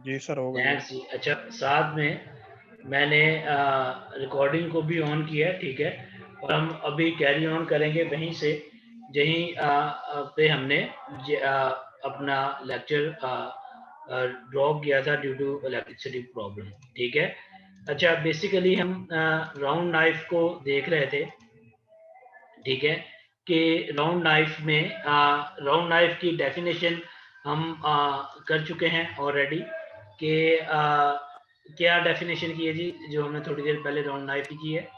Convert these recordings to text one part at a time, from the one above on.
जी sir, हो गई है। थैंक्स जी। अच्छा, साथ में मैंने रिकॉर्डिंग को भी ऑन किया है, ठीक है? और हम अभी कैरी ऑन करेंगे वहीं से जहीं पे हमने अपना लेक्चर ड्रॉप किया था ड्यू टू इलेक्ट्रिसिटी प्रॉब्लम, ठीक है? अच्छा, बेसिकली हम राउंड नाइफ को देख रहे थे, ठीक है? कि राउंड नाइफ में राउंड नाइफ की डेफिनेशन हम कर चुके हैं ऑलरेडी कि क्या डेफिनेशन की है जी, जो हमने थोड़ी देर पहले राउंड नाइफ की है?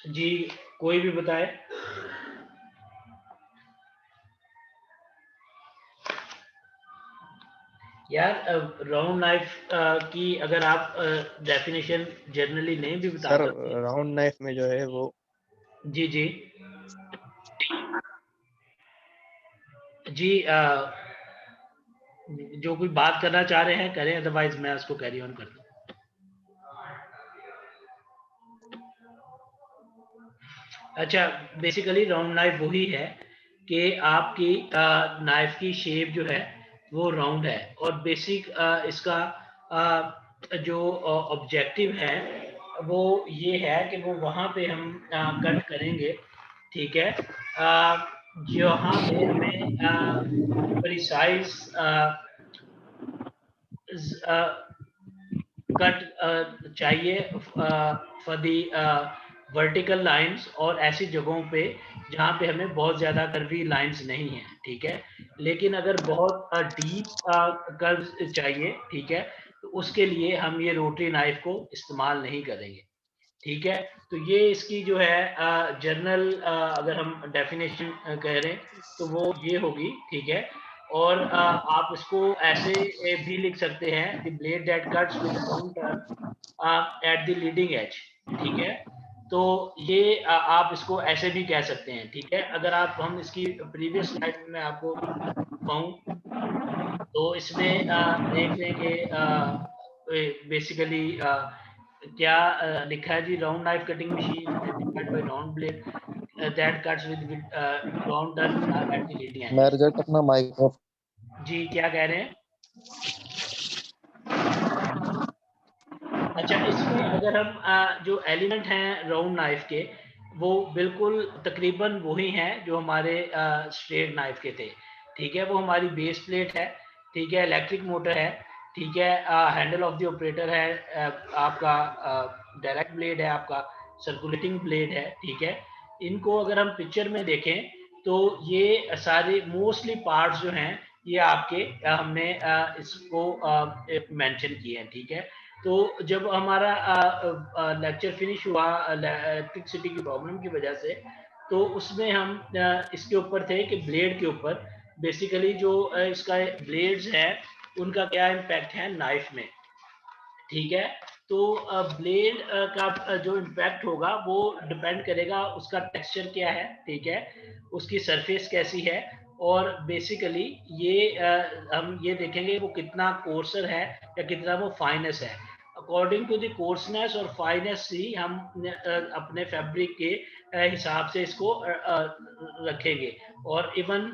जी, कोई भी बताए। यार, राउंड नाइफ की अगर आप डेफिनेशन जनरली नहीं भी बता सर सकते। राउंड नाइफ में जो है वो जी जी जी, जो कोई बात करना चाह रहे हैं करें, अदरवाइज मैं उसको कैरी ऑन कर दूं। अच्छा, बेसिकली राउंड नाइफ वही है कि आपकी नाइफ की शेप जो है वो राउंड है, और बेसिक इसका जो ऑब्जेक्टिव है वो ये है कि वो वहाँ पे हम कट करेंगे, ठीक है? जहाँ पे हमें प्रिसाइज कट चाहिए फॉर दी वर्टिकल लाइंस, और ऐसी जगहों पे जहाँ पे हमें बहुत ज़्यादा कर्वी लाइंस नहीं है, ठीक है? लेकिन अगर बहुत डीप कर्व्स चाहिए, ठीक है, तो उसके लिए हम ये रोटरी नाइफ को इस्तेमाल नहीं करेंगे, ठीक है? तो ये इसकी जो है जनरल अगर हम डेफिनेशन कह रहे हैं तो वो ये होगी, ठीक है? और आप इसको ऐसे भी लिख सकते हैं, the blade that cuts with round turn at the leading edge, ठीक है? तो ये आप इसको ऐसे भी कह सकते हैं, ठीक है? अगर आप हम इसकी प्रीवियस स्लाइड में आपको कहूँ तो इसमें देख लें कि बेसिकली क्या लिखा है जी, round knife cutting machine identified by round blade that cuts with round turn at the leading मैं edges। रिजल्ट अपना माइक ऑफ। जी, क्या कह रहे हैं? अच्छा, इसमें अगर हम जो एलिमेंट हैं राउंड नाइफ के, वो बिल्कुल तकरीबन वही हैं जो हमारे स्ट्रेट नाइफ के थे, ठीक है? वो हमारी बेस प्लेट है, ठीक है? इलेक्ट्रिक मोटर है, ठीक है? हैंडल ऑफ द ऑपरेटर है, आपका डायरेक्ट ब्लेड है, आपका सर्कुलेटिंग ब्लेड है, ठीक है? इनको अगर हम पिक्चर में देखें तो ये सारे मोस्टली पार्ट्स जो हैं ये आपके हमने इसको मेंशन किए हैं, ठीक है? तो जब हमारा लेक्चर फिनिश हुआ इलेक्ट्रिसिटी की प्रॉब्लम की वजह से, तो उसमें हम इसके ऊपर थे कि ब्लेड के ऊपर बेसिकली जो इसका ब्लेड्स है उनका क्या इम्पैक्ट है नाइफ में, ठीक है? तो ब्लेड का जो इम्पैक्ट होगा वो डिपेंड करेगा उसका टेक्सचर क्या है, ठीक है? उसकी सरफेस कैसी है, और बेसिकली ये हम ये देखेंगे वो कितना कोर्सर है या कितना वो फाइनेस है। अकॉर्डिंग टू द कोर्सनेस और फाइनेस ही हम अपने फैब्रिक के हिसाब से इसको रखेंगे, और even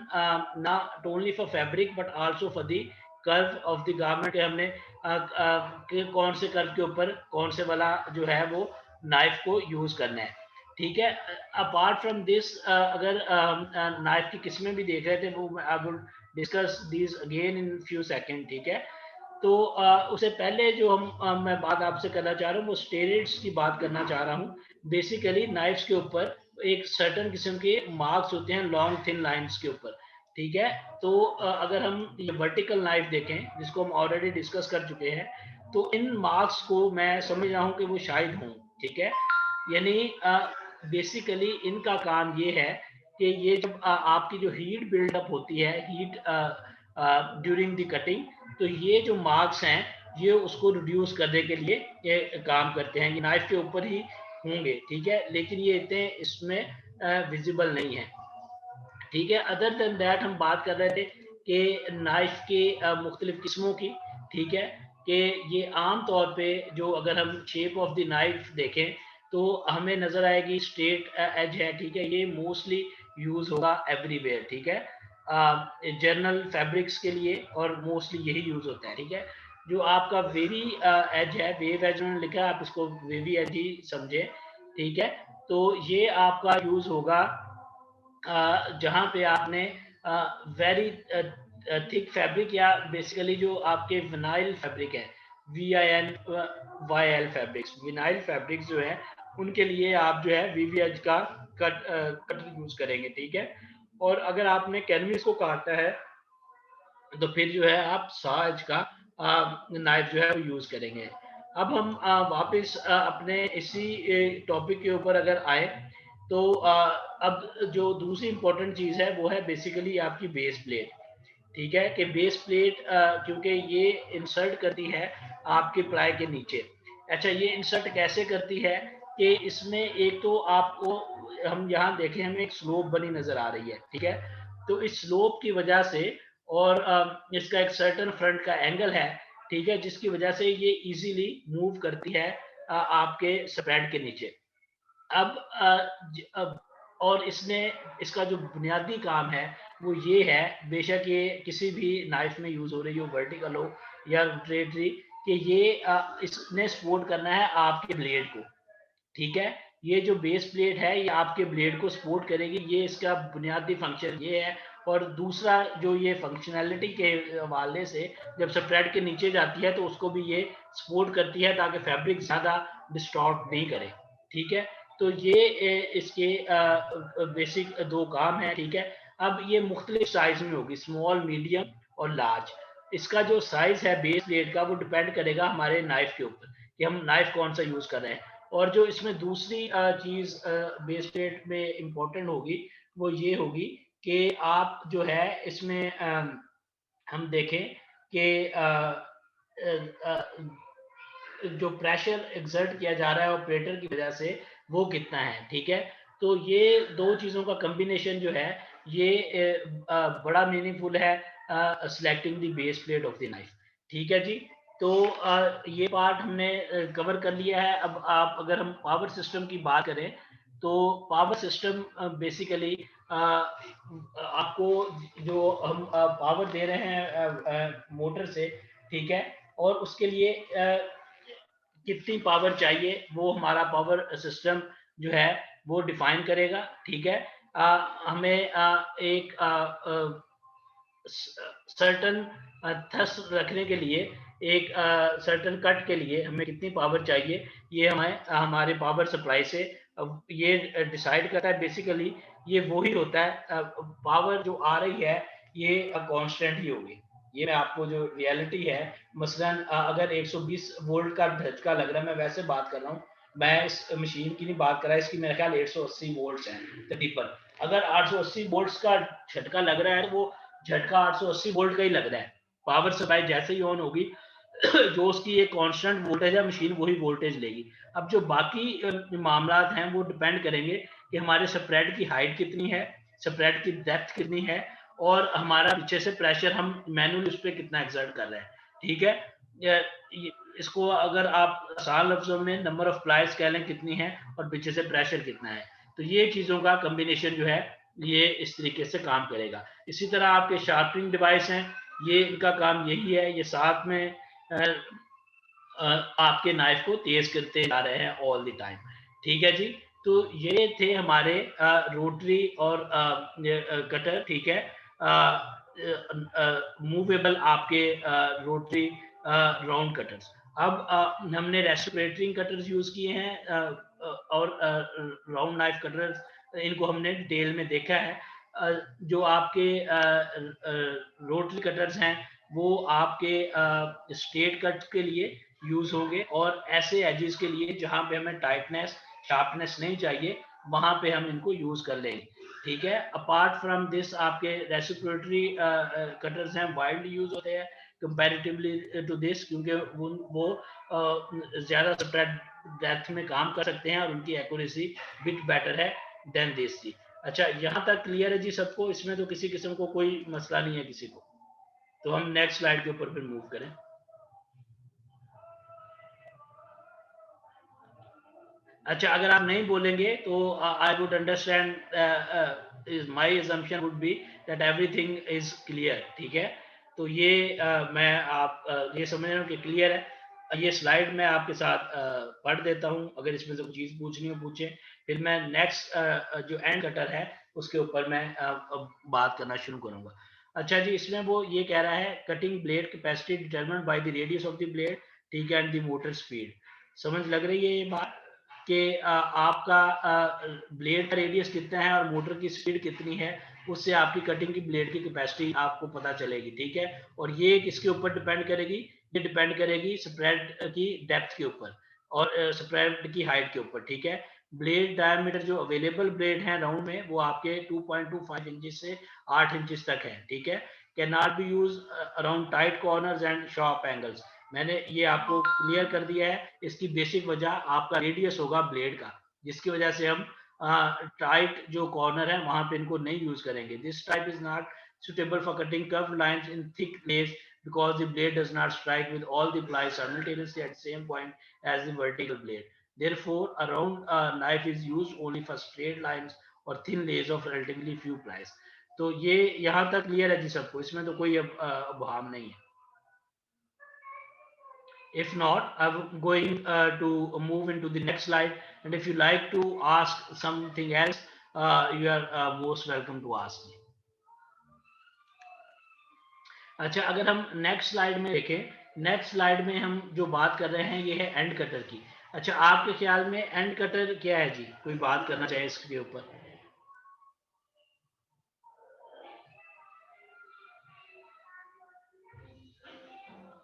not only for fabric but also for the curve of the garment, हमने कि कौन से कर्व के ऊपर कौन से वाला जो है वो नाइफ को यूज करना है, ठीक है? अपार्ट फ्रॉम दिस अगर नाइफ की किस्में भी देख रहे थे, वो I will discuss these again in few second, ठीक है? तो उससे पहले जो मैं बात आपसे करना चाह रहा हूँ वो स्टेरॉइड्स की बात करना चाह रहा हूँ। बेसिकली नाइफ्स के ऊपर एक सर्टेन किस्म के मार्क्स होते हैं लॉन्ग थिन लाइंस के ऊपर, ठीक है? तो अगर हम ये वर्टिकल नाइफ देखें जिसको हम ऑलरेडी डिस्कस कर चुके हैं, तो इन मार्क्स को मैं समझ रहा हूँ कि वो शायद हों, ठीक है? यानी बेसिकली इनका काम ये है कि ये जब आपकी जो हीट बिल्डअप होती है, हीट ड्यूरिंग द कटिंग, तो ये जो मार्क्स हैं ये उसको रिड्यूस करने के लिए ये काम करते हैं। ये नाइफ के ऊपर ही होंगे, ठीक है? लेकिन ये इतने इसमें विजिबल नहीं है, ठीक है? अदर देन दैट हम बात कर रहे थे कि नाइफ के मुख्तलिफ किस्मों की, ठीक है? कि ये आम तौर पे जो अगर हम शेप ऑफ द नाइफ देखें तो हमें नज़र आएगी स्ट्रेट एज है, ठीक है? ये मोस्टली यूज होगा एवरीवेयर, ठीक है, जर्नल फैब्रिक्स के लिए, और मोस्टली यही यूज होता है, ठीक है। जो आपका वेवी एज है, वेव एज उन्होंने लिखा है, आप इसको वेवी एज ही समझे, ठीक है। तो ये आपका यूज होगा जहाँ पे आपने वेरी थिक फैब्रिक, या बेसिकली जो आपके विनाइल फैब्रिक है, VINYL फैब्रिक्स, विनाइल फैब्रिक्स जो है उनके लिए आप जो है VVH का कटर यूज करेंगे, ठीक है। और अगर आपने कैनविस को काटना है तो फिर जो है आप साज का नाइफ जो है वो यूज करेंगे। अब हम वापस अपने इसी टॉपिक के ऊपर अगर आए तो अब जो दूसरी इंपॉर्टेंट चीज है वो है बेसिकली आपकी बेस प्लेट, ठीक है। कि बेस प्लेट क्योंकि ये इंसर्ट करती है आपके प्लाई के नीचे। अच्छा, ये इंसर्ट कैसे करती है कि इसमें एक तो आपको, हम यहाँ देखें हमें एक स्लोप बनी नजर आ रही है, ठीक है। तो इस स्लोप की वजह से, और इसका एक सर्टन फ्रंट का एंगल है, ठीक है, जिसकी वजह से ये इजीली मूव करती है आपके स्प्रेड के नीचे। अब और इसने, इसका जो बुनियादी काम है वो ये है, बेशक ये किसी भी नाइफ में यूज हो रही हो, वर्टिकल हो या रोटेटरी, कि ये इसने सपोर्ट करना है आपके ब्लेड को, ठीक है। ये जो बेस प्लेट है ये आपके ब्लेड को सपोर्ट करेगी, ये इसका बुनियादी फंक्शन ये है। और दूसरा जो ये फंक्शनैलिटी के हवाले से, जब स्प्रेड के नीचे जाती है तो उसको भी ये सपोर्ट करती है ताकि फैब्रिक ज्यादा डिस्टॉर्ट नहीं करे, ठीक है। तो ये इसके बेसिक दो काम है, ठीक है। अब ये मुख्तलिफ साइज में होगी, स्मॉल, मीडियम और लार्ज। इसका जो साइज है बेस प्लेट का वो डिपेंड करेगा हमारे नाइफ के ऊपर कि हम नाइफ कौन सा यूज कर रहे हैं। और जो इसमें दूसरी चीज बेस प्लेट में इम्पोर्टेंट होगी वो ये होगी कि आप जो है इसमें हम देखें कि जो प्रेशर एग्जर्ट किया जा रहा है ऑपरेटर की वजह से वो कितना है, ठीक है। तो ये दो चीजों का कॉम्बिनेशन जो है ये बड़ा मीनिंगफुल है selecting the base plate of the knife, ठीक है जी। तो ये पार्ट हमने कवर कर लिया है। अब आप, अगर हम पावर सिस्टम की बात करें तो पावर सिस्टम बेसिकली आपको, जो हम पावर दे रहे हैं मोटर से, ठीक है, और उसके लिए कितनी पावर चाहिए वो हमारा पावर सिस्टम जो है वो डिफाइन करेगा, ठीक है। हमें एक सर्टन थ्रस्ट रखने के लिए, एक सर्टन कट के लिए हमें कितनी पावर चाहिए, ये हमें हमारे पावर सप्लाई से ये डिसाइड करता है। बेसिकली ये वो ही होता है, पावर जो आ रही है ये कांस्टेंट ही होगी। ये मैं आपको जो रियलिटी है, मसलन अगर 120 वोल्ट का झटका लग रहा है, मैं वैसे बात कर रहा हूँ, मैं इस मशीन की नहीं बात कर रहा, इसकी मेरे ख्याल 180 वोल्ट्स हैं तकरीबन। अगर 880 वोल्ट्स का झटका लग रहा है तो वो झटका 880 वोल्ट का ही लग रहा है। पावर सप्लाई जैसे ही ऑन होगी जो उसकी एक कांस्टेंट वोल्टेज है, मशीन वही वोल्टेज लेगी। अब जो बाकी मामलात हैं वो डिपेंड करेंगे कि हमारे स्प्रेड की हाइट कितनी है, स्प्रेड की डेप्थ कितनी है, और हमारा पीछे से प्रेशर हम मैनुअली उस पर कितना एक्सर्ट कर रहे हैं, ठीक है। इसको अगर आप आसान लफ्जों में नंबर ऑफ प्लाइज कह लें कितनी है, और पीछे से प्रेशर कितना है, तो ये चीजों का कॉम्बिनेशन जो है ये इस तरीके से काम करेगा। इसी तरह आपके शार्पनिंग डिवाइस हैं, ये इनका काम यही है, ये साथ में आपके नाइफ को तेज करते जा रहे हैं ऑल द टाइम, ठीक है जी। तो ये थे हमारे रोटरी और कटर, ठीक है, मूवेबल आपके रोटरी राउंड कटर्स। अब हमने रेस्पिरेटरी कटर्स यूज किए हैं और राउंड नाइफ कटर्स, इनको हमने डिटेल में देखा है। जो आपके रोटरी कटर्स हैं वो आपके स्ट्रेट कट के लिए यूज होंगे, और ऐसे एजेस के लिए जहां पे हमें टाइटनेस, शार्पनेस नहीं चाहिए, वहां पे हम इनको यूज कर लेंगे, ठीक है। अपार्ट फ्रॉम दिस आपके रेसिप्रोटरी कटर्स हैं, वाइडली यूज होते हैं कंपैरेटिवली टू दिस, क्योंकि वो ज्यादा स्प्रेड डेप्थ में काम कर सकते हैं और उनकी एक्यूरेसी बिट बेटर है देन दिस जी। अच्छा, यहाँ तक क्लियर है जी सबको? इसमें तो किसी किस्म को कोई मसला नहीं है किसी को? तो हम नेक्स्ट स्लाइड के ऊपर फिर मूव करें। अच्छा, अगर आप नहीं बोलेंगे तो I would understand my assumption would be that everything is clear, ठीक है। तो ये मैं आप ये समझ रहे हो कि क्लियर है। ये स्लाइड मैं आपके साथ पढ़ देता हूँ, अगर इसमें से कोई चीज़ पूछनी हो पूछें, फिर मैं नेक्स्ट जो एंड कटर है उसके ऊपर मैं अब बात करना शुरू करूँगा। अच्छा जी, इसमें वो ये कह रहा है cutting blade capacity determined by the radius of the blade, ठीक है, एंड द मोटर स्पीड। समझ लग रही है ये बात कि आपका ब्लेड का रेडियस कितना है और मोटर की स्पीड कितनी है, उससे आपकी कटिंग की ब्लेड की कैपेसिटी आपको पता चलेगी, ठीक है। और ये किसके ऊपर डिपेंड करेगी? ये डिपेंड करेगी स्प्रेड की डेप्थ के ऊपर और स्प्रेड की हाइट के ऊपर, ठीक है। ब्लेड डायमीटर जो अवेलेबल ब्लेड है राउंड में वो आपके 2.25 इंचेस से 8 इंचेस तक है, ठीक है। Can not be use around tight corners and sharp angles. मैंने ये आपको क्लियर कर दिया है। इसकी बेसिक वजह आपका रेडियस होगा ब्लेड का, जिसकी वजह से हम टाइट जो कॉर्नर है वहां पे इनको नहीं यूज करेंगे। This type is not suitable for cutting curved lines in thick layers because the blade does not strike with all the plies simultaneously at the same point as the vertical blade. Therefore, a round knife is used only for straight lines or thin layers of relatively few plies. तो ये यहाँ तक clear है जी सबको, इसमें तो कोई भाव नहीं है। If not, I'm going to move into the next slide. And if you like to ask something else, you are most welcome to ask me. अच्छा, अगर हम नेक्स्ट स्लाइड में देखें, नेक्स्ट स्लाइड में हम जो बात कर रहे हैं ये है एंड कटर की। अच्छा, आपके ख्याल में एंड कटर क्या है जी? कोई बात करना चाहे इसके ऊपर?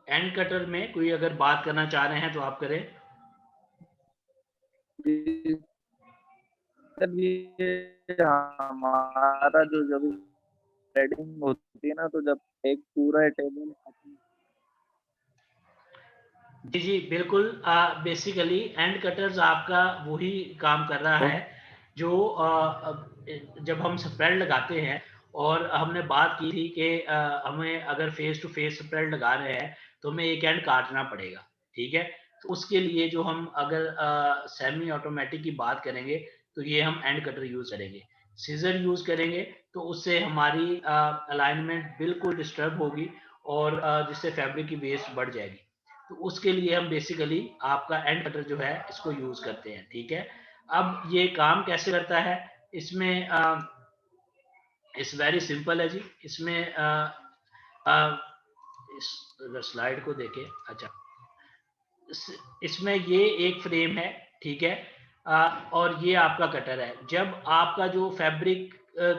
एंड कटर में कोई अगर बात करना चाह रहे हैं तो आप करें। ये हमारा जो जब थ्रेडिंग होती है ना, तो जब एक पूरा टेबल जी जी बिल्कुल। बेसिकली एंड कटर्स आपका वही काम कर रहा है जो जब हम स्प्रेड लगाते हैं, और हमने बात की थी कि हमें अगर फेस टू फेस स्प्रेड लगा रहे हैं तो हमें एक एंड काटना पड़ेगा, ठीक है। तो उसके लिए जो हम अगर सेमी ऑटोमेटिक की बात करेंगे तो ये हम एंड कटर यूज करेंगे। सीजर यूज करेंगे तो उससे हमारी अलाइनमेंट बिल्कुल डिस्टर्ब होगी और जिससे फैब्रिक की वेस्ट बढ़ जाएगी। तो उसके लिए हम बेसिकली आपका एंड कटर जो है इसको यूज करते हैं, ठीक है। अब ये काम कैसे करता है? इसमें इट्स वेरी सिंपल है जी। इसमें इस अगर स्लाइड को देखें, अच्छा, इसमें ये एक फ्रेम है, ठीक है, और ये आपका कटर है। जब आपका जो फैब्रिक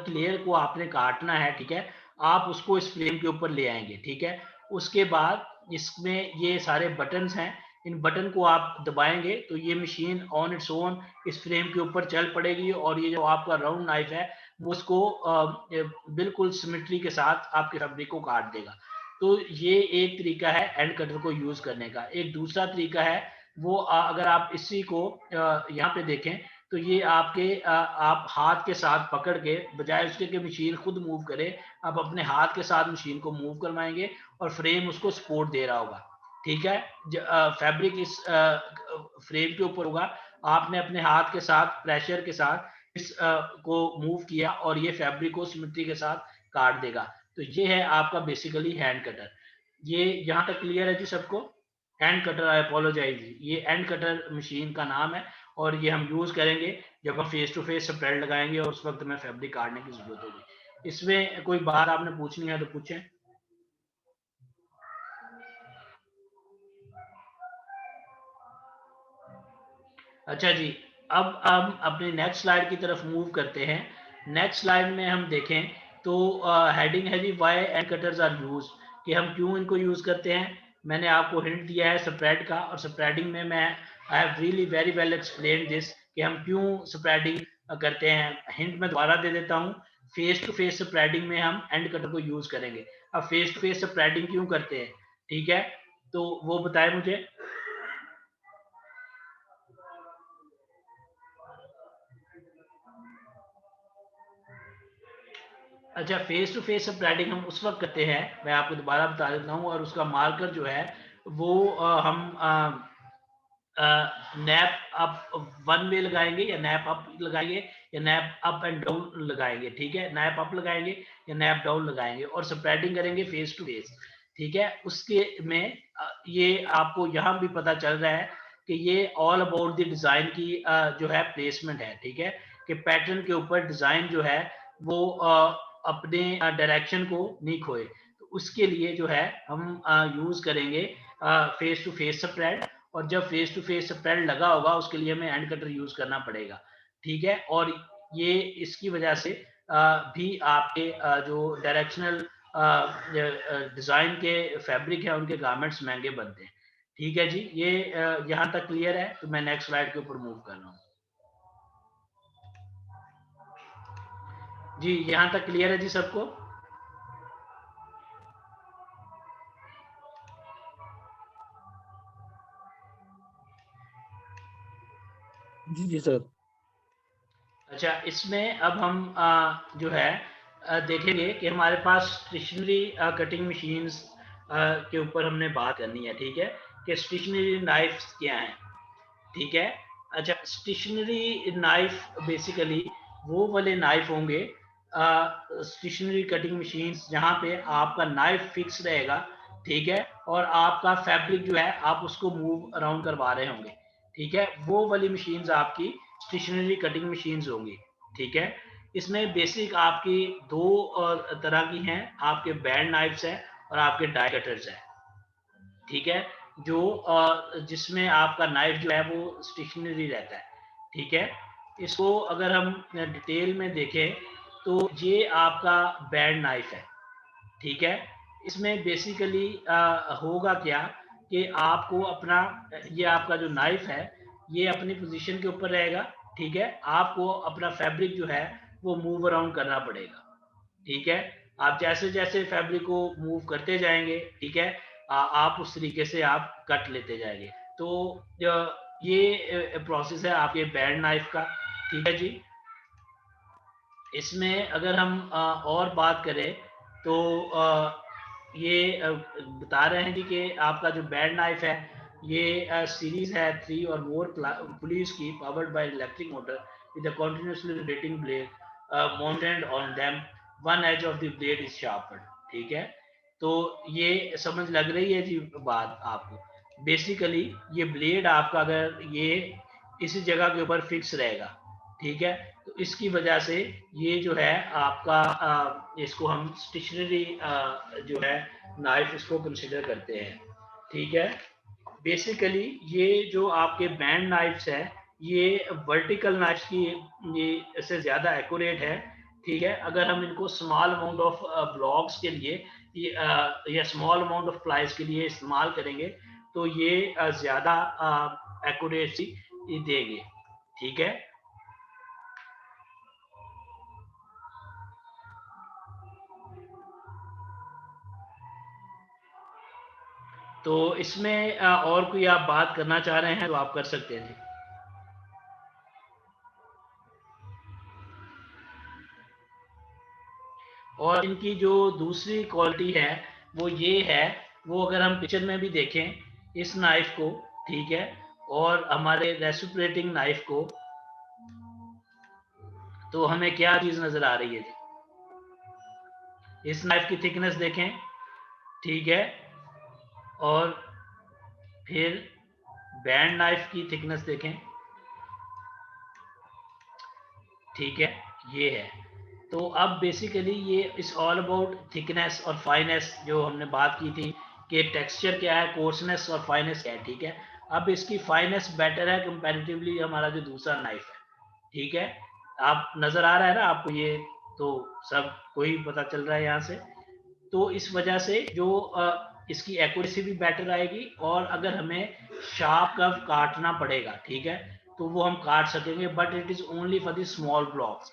लेयर को आपने काटना है, ठीक है, आप उसको इस फ्रेम के ऊपर ले आएंगे, ठीक है। उसके बाद इसमें ये सारे बटन्स हैं, इन बटन को आप दबाएंगे तो ये मशीन ऑन इट्स ओन इस फ्रेम के ऊपर चल पड़ेगी और ये जो आपका राउंड नाइफ है वो उसको बिल्कुल सिमेट्री के साथ आपके फैब्रिक को काट देगा। तो ये एक तरीका है एंड कटर को यूज करने का। एक दूसरा तरीका है वो अगर आप इसी को यहाँ पे देखें तो ये आपके आप हाथ के साथ पकड़ के, बजाय उसके कि मशीन खुद मूव करे, आप अपने हाथ के साथ मशीन को मूव करवाएंगे और फ्रेम उसको सपोर्ट दे रहा होगा, ठीक है। फैब्रिक इस फ्रेम के ऊपर होगा, आपने अपने हाथ के साथ प्रेशर के साथ इस को मूव किया और ये फैब्रिक को सिमेट्री के साथ काट देगा। तो ये है आपका बेसिकली हैंड कटर। ये यहाँ तक क्लियर है जी सबको? हैंड कटर, आई अपोलोजाइज, ये एंड कटर मशीन का नाम है और ये हम यूज करेंगे जब हम फेस टू फेस स्प्रेड लगाएंगे और उस वक्त हमें फैब्रिक काटने की जरूरत होगी। इसमें कोई बात आपने पूछनी है तो पूछें। अच्छा जी, अब हम अपने नेक्स्ट स्लाइड की तरफ मूव करते हैं। नेक्स्ट स्लाइड में हम देखें तो हेडिंग है जी why and cutters are use, कि हम क्यों इनको यूज करते हैं। मैंने आपको हिंट दिया है स्प्रेड का, और स्प्रेडिंग में मैं I have really very well explain this कि हम क्यों स्प्रेडिंग करते हैं। हिंट मैं दोबारा दे देता हूँ। फेस टू फेस स्प्रेडिंग में हम एंड कटर को यूज करेंगे। अब फेस टू फेस स्प्रेडिंग क्यों करते हैं, ठीक है, तो वो बताए मुझे। अच्छा, फेस टू फेस स्प्रेडिंग हम उस वक्त करते हैं, मैं आपको दोबारा बता देता हूँ, और उसका मार्कर जो है वो हम नैप अप वन वे लगाएंगे या नैप अप लगाएंगे या नैप अप एंड डाउन लगाएंगे, ठीक है, नैप अप लगाएंगे या नैप डाउन लगाएंगे और स्प्रेडिंग करेंगे फेस टू फेस, ठीक है। उसके में ये आपको यहाँ भी पता चल रहा है कि ये ऑल अबाउट द डिजाइन की जो है प्लेसमेंट है, ठीक है, कि पैटर्न के ऊपर डिजाइन जो है वो अपने डायरेक्शन को नहीं खोए। तो उसके लिए जो है हम यूज करेंगे फेस टू फेस स्प्रेड, और जब फेस टू फेस स्प्रेड लगा होगा उसके लिए हमें एंड कटर यूज करना पड़ेगा, ठीक है। और ये इसकी वजह से भी आपके जो डायरेक्शनल डिजाइन के फैब्रिक है उनके गारमेंट्स महंगे बनते हैं, ठीक है जी। ये यहाँ तक क्लियर है, तो मैं नेक्स्ट स्लाइड के ऊपर मूव कर रहा हूँ जी। यहाँ तक क्लियर है जी सबको? जी जी सर। अच्छा, इसमें अब हम जो है देखेंगे कि हमारे पास स्टेशनरी कटिंग मशीन्स के ऊपर हमने बात करनी है, ठीक है, कि स्टेशनरी नाइफ्स क्या हैं, ठीक है। अच्छा, स्टेशनरी नाइफ बेसिकली वो वाले नाइफ होंगे स्टेशनरी कटिंग मशीन्स जहाँ पे आपका नाइफ फिक्स रहेगा, ठीक है, और आपका फैब्रिक जो है आप उसको मूव अराउंड करवा रहे होंगे, ठीक है, वो वाली मशीन्स आपकी स्टेशनरी कटिंग मशीन्स होंगी, ठीक है। इसमें बेसिक आपकी दो तरह की हैं, आपके बैंड नाइफ्स हैं और आपके डाई कटर्स हैं, ठीक है, जो जिसमें आपका नाइफ जो है वो स्टेशनरी रहता है, ठीक है। इसको अगर हम डिटेल में देखें तो ये आपका बैंड नाइफ है, ठीक है। इसमें बेसिकली होगा क्या कि आपको अपना ये आपका जो नाइफ है ये अपनी पोजीशन के ऊपर रहेगा, ठीक है, आपको अपना फैब्रिक जो है वो मूव अराउंड करना पड़ेगा, ठीक है। आप जैसे जैसे फैब्रिक को मूव करते जाएंगे, ठीक है, आप उस तरीके से आप कट लेते जाएंगे। तो ये प्रोसेस है आपके बैंड नाइफ का, ठीक है जी। इसमें अगर हम और बात करें तो ये बता रहे हैं जी कि आपका जो बैंड नाइफ है ये सीरीज है 3 और मोर पुलिस की powered by electric motor with a continuously rotating blade mounted on them, one edge of the blade is sharpened, ठीक है। तो ये समझ लग रही है जी बात आपको? बेसिकली ये ब्लेड आपका अगर ये इसी जगह के ऊपर फिक्स रहेगा, ठीक है, तो इसकी वजह से ये जो है आपका इसको हम स्टेशनरी जो है नाइफ इसको कंसिडर करते हैं, ठीक है। बेसिकली ये जो आपके बैंड नाइफ्स है ये वर्टिकल नाइफ्स की ये से ज़्यादा एक्यूरेट है, ठीक है। अगर हम इनको स्मॉल अमाउंट ऑफ ब्लॉक्स के लिए या स्मॉल अमाउंट ऑफ प्लाइज के लिए इस्तेमाल करेंगे तो ये ज़्यादा एक्यूरेसी देंगे, ठीक है। तो इसमें और कोई आप बात करना चाह रहे हैं तो आप कर सकते हैं जी। और इनकी जो दूसरी क्वालिटी है वो ये है, वो अगर हम पिक्चर में भी देखें इस नाइफ को, ठीक है, और हमारे रेसिप्रोकेटिंग नाइफ को, तो हमें क्या चीज नजर आ रही है जी? इस नाइफ की थिकनेस देखें, ठीक है, और फिर बैंड नाइफ की थिकनेस देखें, ठीक है, ये है। तो अब बेसिकली ये इस ऑल अबाउट थिकनेस और फाइनेस जो हमने बात की थी कि टेक्सचर क्या है, कोर्सनेस और फाइनेस क्या है, ठीक है। अब इसकी फाइनेस बेटर है कंपैरेटिवली हमारा जो दूसरा नाइफ है, ठीक है। आप नजर आ रहा है ना आपको ये? तो सब कोई पता चल रहा है यहाँ से? तो इस वजह से जो इसकी एक्यूरेसी भी बेटर आएगी, और अगर हमें शार्प कर्व काटना पड़ेगा, ठीक है, तो वो हम काट सकेंगे, but it is only for the small blocks.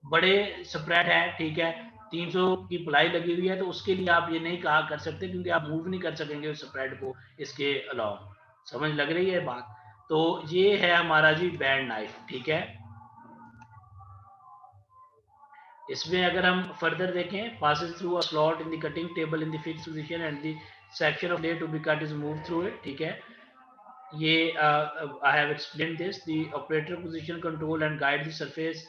बड़े स्प्रेड है, ठीक है, 300 की प्लाई लगी हुई है, तो उसके लिए आप ये नहीं कहा कर सकते क्योंकि आप मूव नहीं कर सकेंगे उस स्प्रेड को इसके अलावा। समझ लग रही है बात? तो ये है हमारा जी बैंड नाइफ, ठीक है। इसमें अगर हम फर्दर देखें, passes through a slot in the cutting table in the fixed position and the section of blade to be cut is moved through it, ठीक है। ये I have explained this. The operator position control and guide the surface,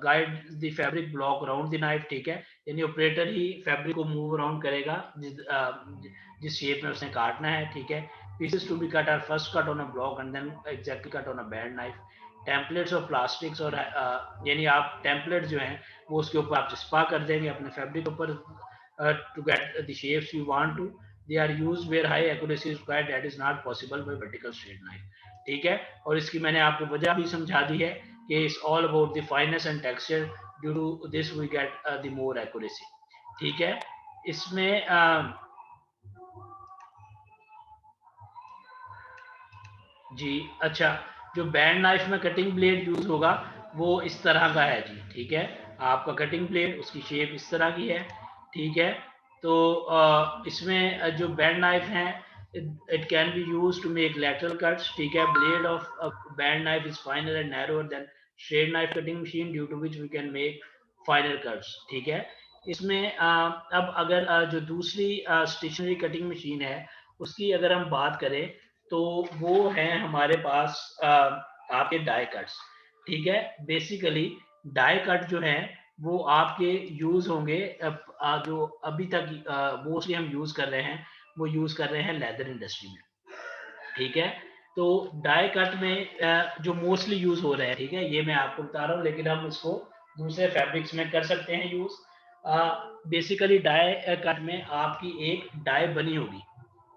guide the fabric block around the knife. ठीक है, यानी operator ही fabric को move around करेगा जिस shape में उसने काटना है. ठीक है, pieces to be cut are first cut on a block and then exactly cut on a band knife. Templates और प्लास्टिक्स और यानी आप टेम्पलेट जो हैं वो उसके ऊपर आप चिपका कर देंगे अपने फैब्रिक के ऊपर to get the shapes you want to. They are used where high accuracy is required, that is not possible by vertical straight knife. ठीक है, और इसकी मैंने आपको वजह भी समझा दी है कि it's all about the fineness and texture. Due to this we get the more accuracy. ठीक है, इसमें जी अच्छा, जो बैंड नाइफ में कटिंग ब्लेड यूज होगा वो इस तरह का है जी. ठीक है, आपका कटिंग ब्लेड उसकी शेप इस तरह की है. ठीक है, तो इसमें जो बैंड नाइफ है it can be use to make lateral cuts. ठीक है, blade of band knife is finer and narrower than straight knife cutting machine due to which we can make finer cuts. ठीक है, इसमें अब अगर जो दूसरी स्टेशनरी कटिंग मशीन है उसकी अगर हम बात करें तो वो है हमारे पास आपके डाई कट्स. ठीक है, बेसिकली डाई कट जो है वो आपके यूज होंगे जो अभी तक मोस्टली हम यूज कर रहे हैं वो यूज कर रहे हैं लेदर इंडस्ट्री में. ठीक है, तो डाई कट में जो मोस्टली यूज हो रहे हैं, ठीक है, ये मैं आपको बता रहा हूँ, लेकिन हम इसको दूसरे फैब्रिक्स में कर सकते हैं यूज. बेसिकली डाई कट में आपकी एक डाई बनी होगी.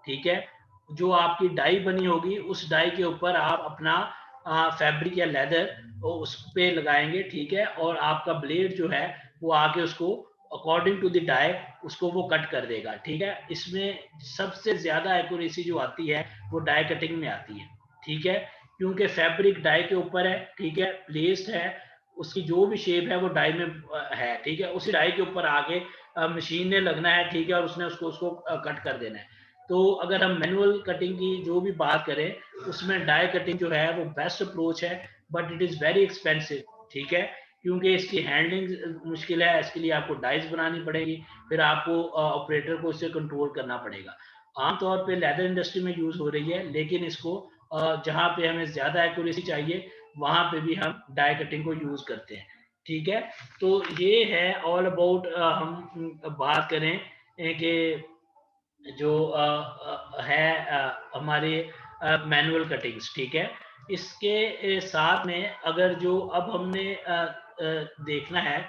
ठीक है, जो आपकी डाई बनी होगी उस डाई के ऊपर आप अपना फैब्रिक या लेदर उस पे लगाएंगे. ठीक है, और आपका ब्लेड जो है वो आके उसको अकॉर्डिंग टू द डाई उसको वो कट कर देगा. ठीक है, इसमें सबसे ज्यादा एक्यूरेसी जो आती है वो डाई कटिंग में आती है. ठीक है, क्योंकि फैब्रिक डाई के ऊपर है. ठीक है, प्लेस्ड है, उसकी जो भी शेप है वो डाई में है. ठीक है, उसी डाई के ऊपर आगे मशीन ने लगना है. ठीक है, और उसने उसको कट कर देना है. तो अगर हम मैनुअल कटिंग की जो भी बात करें उसमें डाई कटिंग जो है वो बेस्ट अप्रोच है, but it is very expensive. ठीक है, क्योंकि इसकी हैंडलिंग मुश्किल है, इसके लिए आपको डाइस बनानी पड़ेगी, फिर आपको ऑपरेटर को इससे कंट्रोल करना पड़ेगा. आमतौर पे लेदर इंडस्ट्री में यूज हो रही है, लेकिन इसको जहाँ पे हमें ज़्यादा एक्यूरेसी चाहिए वहाँ पे भी हम डाई कटिंग को यूज करते हैं. ठीक है, तो ये है ऑल अबाउट. हम बात करें कि जो है हमारे मैनुअल कटिंग्स. ठीक है, इसके साथ में अगर जो अब हमने देखना है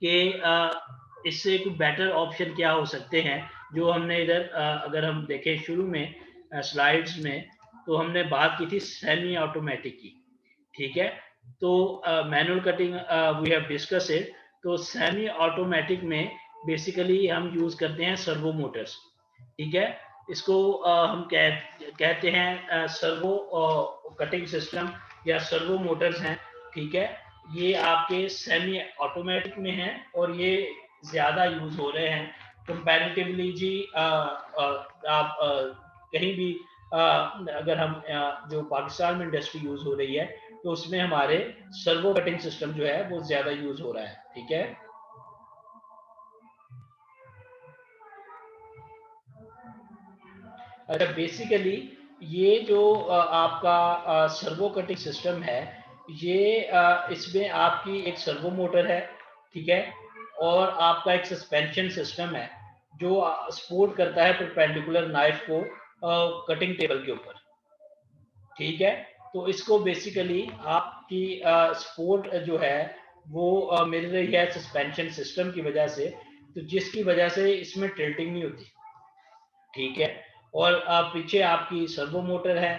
कि इससे कुछ बेटर ऑप्शन क्या हो सकते हैं, जो हमने इधर अगर हम देखें शुरू में स्लाइड्स में तो हमने बात की थी सेमी ऑटोमेटिक की. ठीक है, तो manual cutting we have discuss it. तो सेमी ऑटोमेटिक में बेसिकली हम यूज करते हैं सर्वो मोटर्स. ठीक है, इसको हम कहते हैं सर्वो कटिंग सिस्टम या सर्वो मोटर्स हैं. ठीक है, ये आपके सेमी ऑटोमेटिक में हैं और ये ज़्यादा यूज हो रहे हैं कंपैरेटिवली जी. आप कहीं भी अगर हम जो पाकिस्तान में इंडस्ट्री यूज हो रही है तो उसमें हमारे सर्वो कटिंग सिस्टम जो है वो ज़्यादा यूज हो रहा है. ठीक है, अच्छा, बेसिकली ये जो आपका सर्वो कटिंग सिस्टम है ये इसमें आपकी एक सर्वो मोटर है. ठीक है, और आपका एक सस्पेंशन सिस्टम है जो सपोर्ट करता है परपेंडिकुलर नाइफ को कटिंग टेबल के ऊपर. ठीक है, तो इसको बेसिकली आपकी सपोर्ट जो है वो मिल रही है सस्पेंशन सिस्टम की वजह से, तो जिसकी वजह से इसमें टिल्टिंग नहीं होती. ठीक है, और पीछे आपकी सर्वो मोटर है,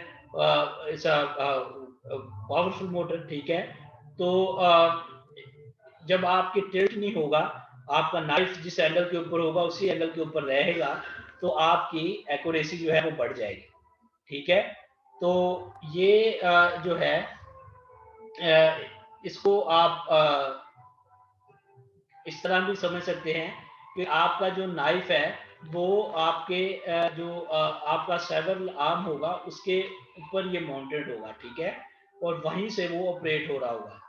पावरफुल मोटर. ठीक है, तो जब आपकी टिल्ट नहीं होगा, आपका नाइफ जिस एंगल के ऊपर होगा उसी एंगल के ऊपर रहेगा, तो आपकी एक्यूरेसी जो है वो बढ़ जाएगी. ठीक है, तो ये जो है इसको आप इस तरह भी समझ सकते हैं कि आपका जो नाइफ है वो आपके जो आपका सेवरल आर्म होगा उसके ऊपर ये माउंटेड होगा. ठीक है, और वहीं से वो ऑपरेट हो रहा होगा.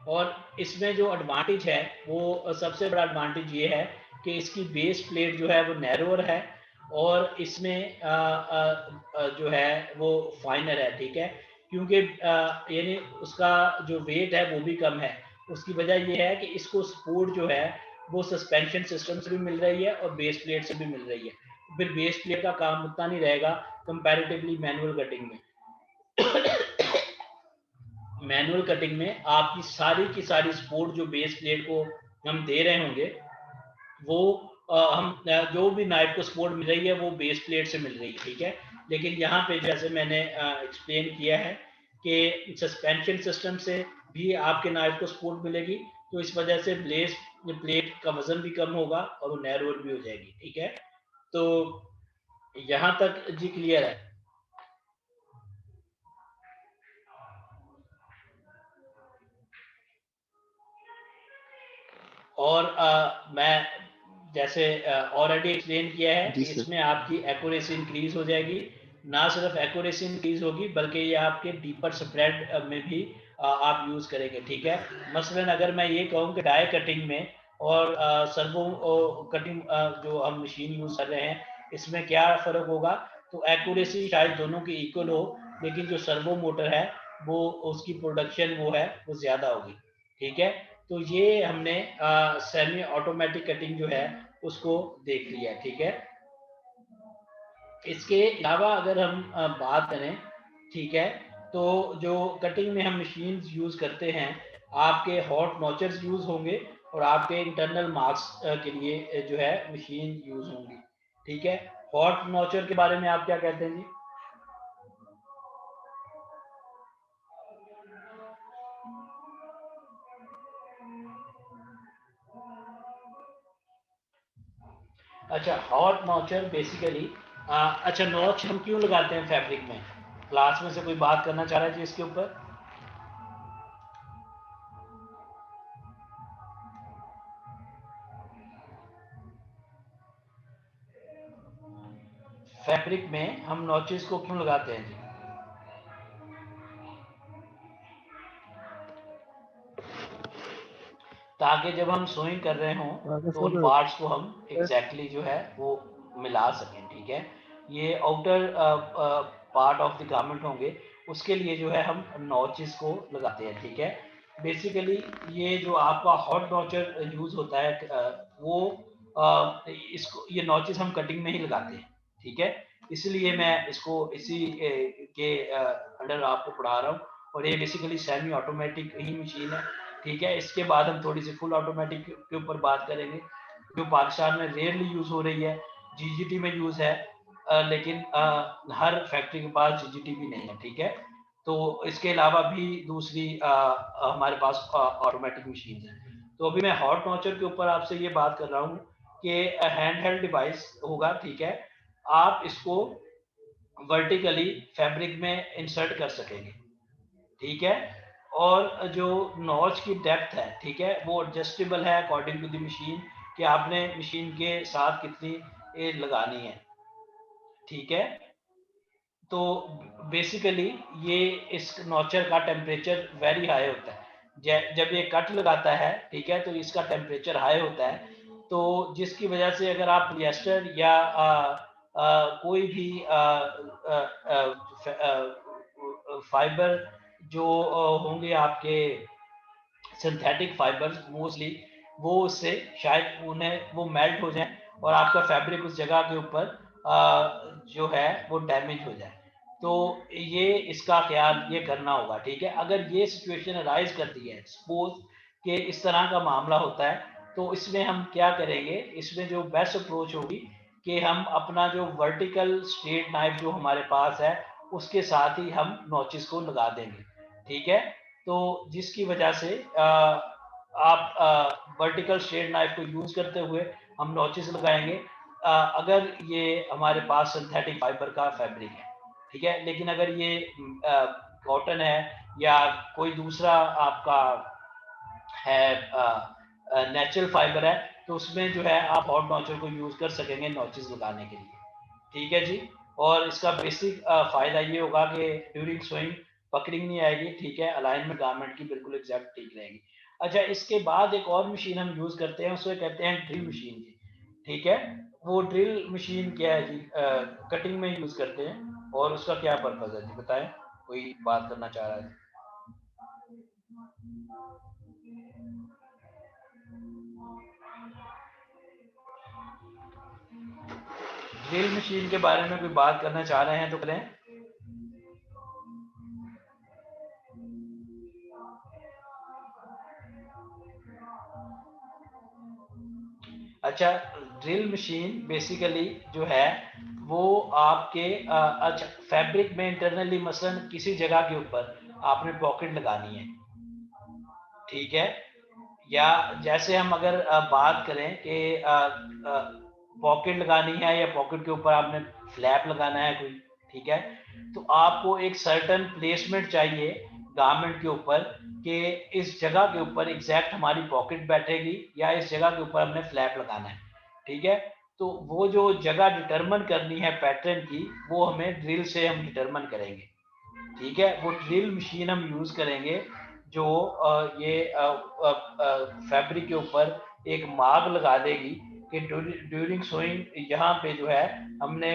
और इसमें जो एडवांटेज है वो सबसे बड़ा एडवांटेज ये है कि इसकी बेस प्लेट जो है वो नैरोअर है और इसमें जो है वो फाइनर है, ठीक है, क्योंकि यानी उसका जो वेट है वो भी कम है। उसकी वजह ये है कि इसको सपोर्ट जो है वो सस्पेंशन सिस्टम से भी मिल रही है और बेस प्लेट से भी मिल रही है। फिर बेस प्लेट का काम उतना नहीं रहेगा कंपैरेटिवली मैनुअल कटिंग में। मैनुअल कटिंग में आपकी सारी की सारी सपोर्ट जो बेस प्लेट को हम दे रहे होंगे वो जो भी नाइफ को सपोर्ट मिल रही है वो बेस प्लेट से मिल रही है, ठीक है। लेकिन यहाँ पे जैसे मैंने एक्सप्लेन किया है कि सस्पेंशन सिस्टम से भी आपके नाइफ को सपोर्ट मिलेगी, तो इस वजह से बेस प्लेट का वजन भी कम होगा और वो नैरोर भी हो जाएगी, ठीक है। तो यहाँ तक जी क्लियर है। और मैं जैसे ऑलरेडी एक्सप्लेन किया है जी कि सर। इसमें आपकी एक्यूरेसी इंक्रीज हो जाएगी। ना सिर्फ एक्यूरेसी इंक्रीज होगी बल्कि ये आपके डीपर स्प्रेड में भी आप यूज करेंगे, ठीक है। मसलन अगर मैं ये कहूँ कि डाई कटिंग में और सर्वो कटिंग जो हम मशीन यूज कर रहे हैं इसमें क्या फर्क होगा, तो एक्यूरेसी शायद दोनों की इक्वल हो, लेकिन जो सर्वो मोटर है वो उसकी प्रोडक्शन वो है वो ज्यादा होगी, ठीक है। तो ये हमने सेमी ऑटोमेटिक कटिंग जो है उसको देख लिया, ठीक है। इसके अलावा अगर हम बात करें, ठीक है, तो जो कटिंग में हम मशीन यूज करते हैं आपके हॉट नॉचर्स यूज होंगे और आपके इंटरनल मार्क्स के लिए जो है मशीन यूज होंगी, ठीक है। हॉट नॉचर के बारे में आप क्या कहते हैं जी? अच्छा, हॉट नॉचर बेसिकली अच्छा, नॉच हम क्यों लगाते हैं फैब्रिक में? क्लास में से कोई बात करना चाह रहा है जी इसके ऊपर? फैब्रिक में हम नॉचेस को क्यों लगाते हैं जी? ताकि जब हम सोइंग कर रहे हों तो उन पार्ट्स को हम एग्जैक्टली जो है वो मिला सकें, ठीक है। ये outer part of the garment होंगे उसके लिए जो है हम नॉचेस को लगाते हैं, ठीक है। बेसिकली ये जो आपका हॉट नॉचर यूज होता है वो इसको ये नॉचेस हम कटिंग में ही लगाते हैं, ठीक है। इसलिए मैं इसको इसी के अंडर आपको पढ़ा रहा हूँ। और ये बेसिकली सेमी ऑटोमेटिक ही मशीन है, ठीक है। इसके बाद हम थोड़ी सी फुल ऑटोमेटिक के ऊपर बात करेंगे जो पाकिस्तान में रेयरली यूज हो रही है। जीजीटी में यूज है लेकिन हर फैक्ट्री के पास जीजीटी भी नहीं है, ठीक है। तो इसके अलावा भी दूसरी हमारे पास ऑटोमेटिक मशीन है। तो अभी मैं हॉट नॉचर के ऊपर आपसे ये बात कर रहा हूँ कि हैंड हेल्ड डिवाइस होगा, ठीक है। आप इसको वर्टिकली फैब्रिक में इंसर्ट कर सकेंगे, ठीक है। और जो नॉच की डेप्थ है, ठीक है, वो एडजस्टेबल है अकॉर्डिंग टू द मशीन कि आपने मशीन के साथ कितनी लगानी है, ठीक है। तो बेसिकली ये इस नॉचर का टेम्परेचर वेरी हाई होता है। जब ये कट लगाता है, ठीक है, तो इसका टेम्परेचर हाई होता है, तो जिसकी वजह से अगर आप पॉलिएस्टर या कोई भी फाइबर जो होंगे आपके सिंथेटिक फाइबर्स मोस्टली, वो उससे शायद उन्हें वो मेल्ट हो जाए और आपका फैब्रिक उस जगह के ऊपर जो है वो डैमेज हो जाए। तो ये इसका ख्याल ये करना होगा, ठीक है। अगर ये सिचुएशन अराइज करती है, सपोज कि इस तरह का मामला होता है, तो इसमें हम क्या करेंगे, इसमें जो बेस्ट अप्रोच होगी कि हम अपना जो वर्टिकल स्ट्रेट नाइफ जो हमारे पास है उसके साथ ही हम नॉचेस को लगा देंगे, ठीक है। तो जिसकी वजह से आप वर्टिकल स्ट्रेट नाइफ को यूज करते हुए हम नॉचेस लगाएंगे अगर ये हमारे पास सिंथेटिक फाइबर का फैब्रिक है, ठीक है। लेकिन अगर ये कॉटन है या कोई दूसरा आपका है नेचुरल फाइबर है, तो उसमें जो है आप हॉट नॉचर को यूज कर सकेंगे नॉचेस लगाने के लिए, ठीक है जी। और इसका बेसिक फायदा ये होगा कि ड्यूरिंग सोइंग पकड़िंग नहीं आएगी, ठीक है। अलाइनमेंट गारमेंट की बिल्कुल एग्जैक्ट ठीक रहेगी। अच्छा, इसके बाद एक और मशीन हम यूज करते हैं, उसे कहते हैं ड्रिल मशीन जी, ठीक है। वो ड्रिल मशीन क्या है जी, कटिंग में यूज करते हैं, और उसका क्या पर्पज है जी, बताएं, कोई बात करना चाह रहा है? ड्रिल मशीन के बारे में कोई बात करना चाह रहे हैं तो करें। अच्छा, ड्रिल मशीन बेसिकली जो है वो आपके अच्छा, फैब्रिक में इंटरनली मसलन किसी जगह के ऊपर आपने पॉकेट लगानी है, ठीक है। या जैसे हम अगर बात करें कि पॉकेट लगानी है या पॉकेट के ऊपर आपने फ्लैप लगाना है कोई, ठीक है, तो आपको एक सर्टेन प्लेसमेंट चाहिए गारमेंट के ऊपर कि इस जगह के ऊपर एग्जैक्ट हमारी पॉकेट बैठेगी या इस जगह के ऊपर हमने फ्लैप लगाना है, ठीक है। तो वो जो जगह डिटरमिन करनी है पैटर्न की, वो हमें ड्रिल से हम डिटरमिन करेंगे, ठीक है। वो ड्रिल मशीन हम यूज करेंगे जो ये फैब्रिक के ऊपर एक मार्क लगा देगी कि ड्यूरिंग सोइंग यहाँ पे जो है हमने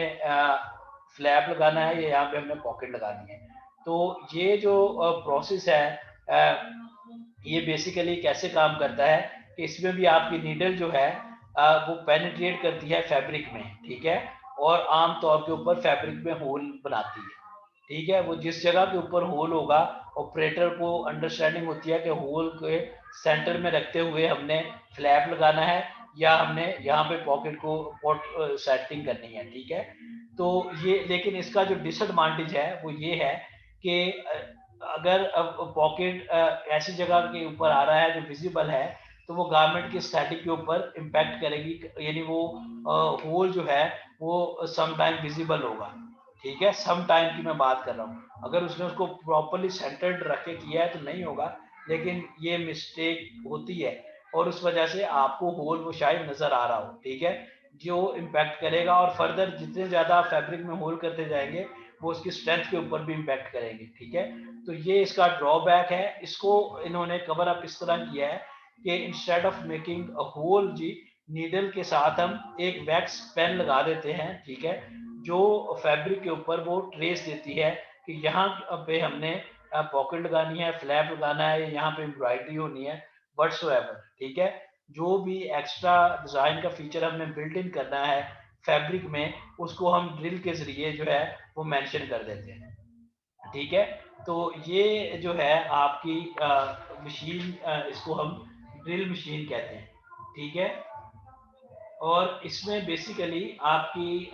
फ्लैप लगाना है या यहाँ पे हमने पॉकेट लगानी है। तो ये जो प्रोसेस है ये बेसिकली कैसे काम करता है कि इसमें भी आपकी नीडल जो है वो पेनिट्रेट करती है फैब्रिक में, ठीक है, और आम तौर के ऊपर फैब्रिक में होल बनाती है, ठीक है। वो जिस जगह के ऊपर होल होगा, ऑपरेटर को अंडरस्टैंडिंग होती है कि होल के सेंटर में रखते हुए हमने फ्लैप लगाना है या हमने यहाँ पे पॉकेट को पॉट सेटिंग करनी है, ठीक है। तो ये, लेकिन इसका जो डिसएडवांटेज है वो ये है कि अगर पॉकेट ऐसी जगह के ऊपर आ रहा है जो विजिबल है, तो वो गारमेंट की स्टैटिक के ऊपर इम्पैक्ट करेगी, यानी वो होल जो है वो सम टाइम विजिबल होगा, ठीक है। सम टाइम की मैं बात कर रहा हूँ, अगर उसने उसको प्रॉपरली सेंटर्ड रख के किया है तो नहीं होगा, लेकिन ये मिस्टेक होती है और उस वजह से आपको होल वो शायद नजर आ रहा हो, ठीक है, जो इम्पैक्ट करेगा। और फर्दर जितने ज्यादा आप फैब्रिक में होल करते जाएंगे वो उसकी स्ट्रेंथ के ऊपर भी इम्पैक्ट करेंगे, ठीक है। तो ये इसका ड्रॉबैक है। इसको इन्होंने कवर अप इस तरह किया है कि instead of making a hole जी, नीडल के साथ हम एक वैक्स पेन लगा देते हैं, ठीक है, जो फैब्रिक के ऊपर वो ट्रेस देती है कि यहाँ पे हमने पॉकेट लगानी है, फ्लैप लगाना है, यहाँ पे एम्ब्रॉयडरी होनी है, व्हाटसोएवर, ठीक है। जो भी एक्स्ट्रा डिजाइन का फीचर हमने बिल्ट इन करना है फैब्रिक में, उसको हम ड्रिल के जरिए जो है वो मेंशन कर देते हैं, ठीक है। तो ये जो है आपकी मशीन, इसको हम ड्रिल मशीन कहते हैं, ठीक है। और इसमें बेसिकली आपकी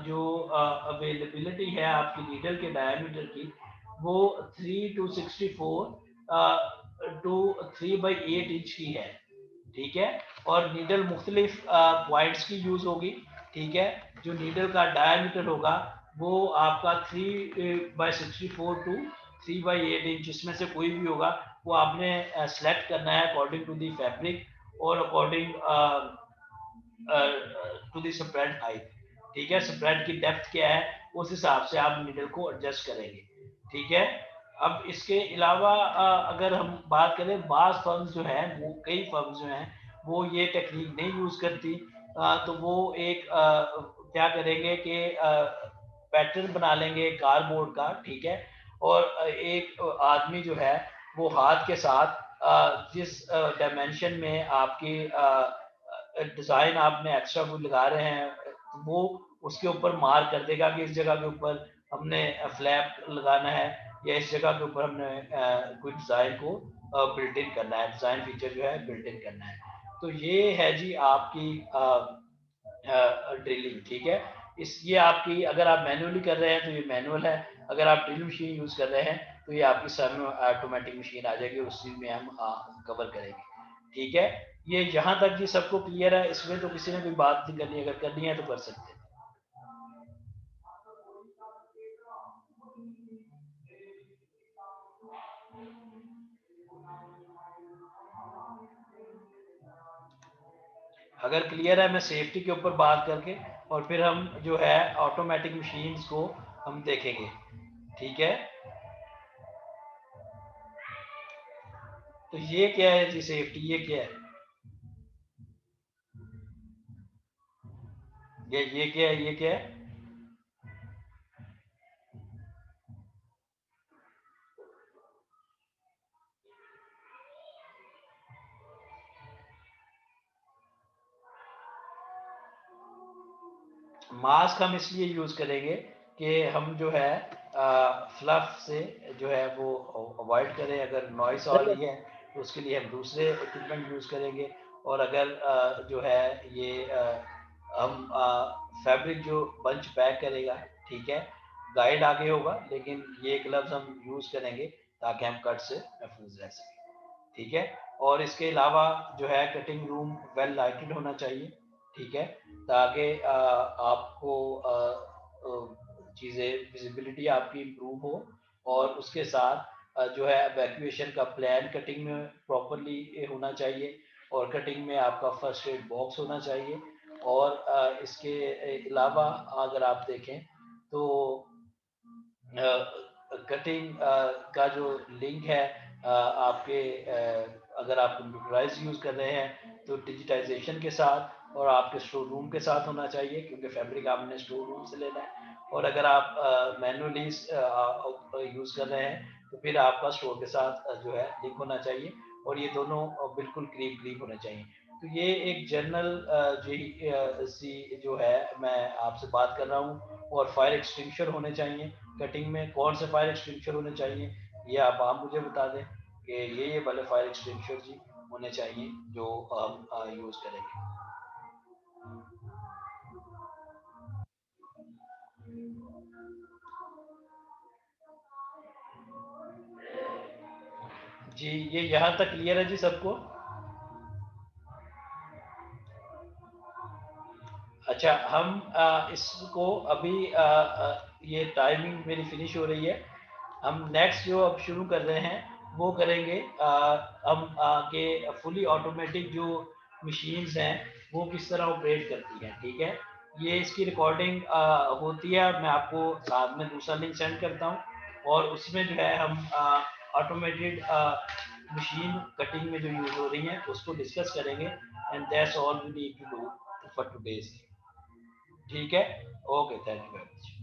जो अवेलेबिलिटी है आपकी नीडल के डायमीटर की, वो 3 to 64 टू 3/8 इंच की है, ठीक है। और नीडल मुख्तलिफ पॉइंट्स की यूज होगी, ठीक है। जो नीडल का डायमीटर होगा वो आपका 3/64 टू 3/8 इंच, इसमें से कोई भी होगा, वो आपने सेलेक्ट करना है अकॉर्डिंग टू दी फैब्रिक और according to the spread height, ठीक है। स्प्रेड की डेप्थ क्या है उस हिसाब से आप नीडल को एडजस्ट करेंगे, ठीक है। अब इसके अलावा अगर हम बात करें, बाज फर्म्स जो है वो, कई फर्म्स जो हैं वो ये टेक्निक नहीं यूज करती, तो वो एक क्या करेंगे कि पैटर्न बना लेंगे कार्डबोर्ड का, ठीक है, और एक आदमी जो है वो हाथ के साथ जिस डायमेंशन में आपकी डिजाइन आपने एक्स्ट्रा कोई लगा रहे हैं, वो उसके ऊपर मार्क कर देगा कि इस जगह के ऊपर हमने फ्लैप लगाना है या इस जगह के ऊपर हमने कोई डिजाइन को बिल्ट इन करना है, डिजाइन फीचर जो है बिल्ट इन करना है। तो ये है जी आपकी ड्रिलिंग, ठीक है। इस ये आपकी, अगर आप मैनुअली कर रहे हैं तो ये मैनुअल है, अगर आप ड्रिल मशीन यूज कर रहे हैं तो ये आपकी सेमी ऑटोमेटिक मशीन आ जाएगी, उस चीज में हम कवर करेंगे, ठीक है। ये यहाँ तक जी सबको क्लियर है? इसमें तो किसी ने कोई बात नहीं करनी, अगर करनी है तो कर सकते हैं। अगर क्लियर है, मैं सेफ्टी के ऊपर बात करके और फिर हम जो है ऑटोमेटिक मशीन्स को हम देखेंगे, ठीक है। तो ये क्या है जी सेफ्टी, ये क्या है? ये क्या है, ये क्या है? मास्क हम इसलिए यूज करेंगे कि हम जो है फ्लफ से जो है वो अवॉइड करें। अगर नॉइस आ रही है तो उसके लिए हम दूसरे इक्विपमेंट यूज करेंगे। और अगर जो है ये हम फैब्रिक जो बंच पैक करेगा, ठीक है, गाइड आगे होगा, लेकिन ये ग्लव्स हम यूज करेंगे ताकि हम कट से महफूज रह सकें, ठीक है। और इसके अलावा जो है कटिंग रूम वेल लाइटेड होना चाहिए, ठीक है, ताकि आपको चीज़ें विजिबिलिटी आपकी इम्प्रूव हो। और उसके साथ जो है एवैक्यूएशन का प्लान कटिंग में प्रॉपरली होना चाहिए। और कटिंग में आपका फर्स्ट एड बॉक्स होना चाहिए। और इसके अलावा अगर आप देखें तो कटिंग का जो लिंक है आपके अगर आप कंप्यूटराइज यूज़ कर रहे हैं तो डिजिटाइजेशन के साथ और आपके स्टोर रूम के साथ होना चाहिए, क्योंकि फैब्रिक आपने स्टोर रूम से लेना है। और अगर आप मैनुअली यूज़ कर रहे हैं तो फिर आपका स्टोर के साथ जो है लिंक होना चाहिए। और ये दोनों बिल्कुल करीब करीब होने चाहिए। तो ये एक जनरल जी सी जो है मैं आपसे बात कर रहा हूँ। और फायर एक्सटिंग्विशर होने चाहिए। कटिंग में कौन से फायर एक्सटिंग्विशर होने चाहिए ये आप मुझे बता दें कि ये वाले फायर एक्सटिंग्विशर जी होने चाहिए जो हम यूज़ करेंगे। जी ये यहाँ तक क्लियर है जी सबको? अच्छा, हम इसको अभी ये टाइमिंग मेरी फिनिश हो रही है। हम नेक्स्ट जो अब शुरू कर रहे हैं वो करेंगे हम आगे फुली ऑटोमेटिक जो मशीन्स हैं वो किस तरह ऑपरेट करती हैं, ठीक है। ये इसकी रिकॉर्डिंग होती है, मैं आपको साथ में दूसरा लिंक सेंड करता हूँ। और उसमें जो है हम ऑटोमेटेड मशीन कटिंग में जो यूज़ हो रही हैं उसको डिस्कस करेंगे। And that's all we need to do for today's, ठीक है। Okay, thank you very much.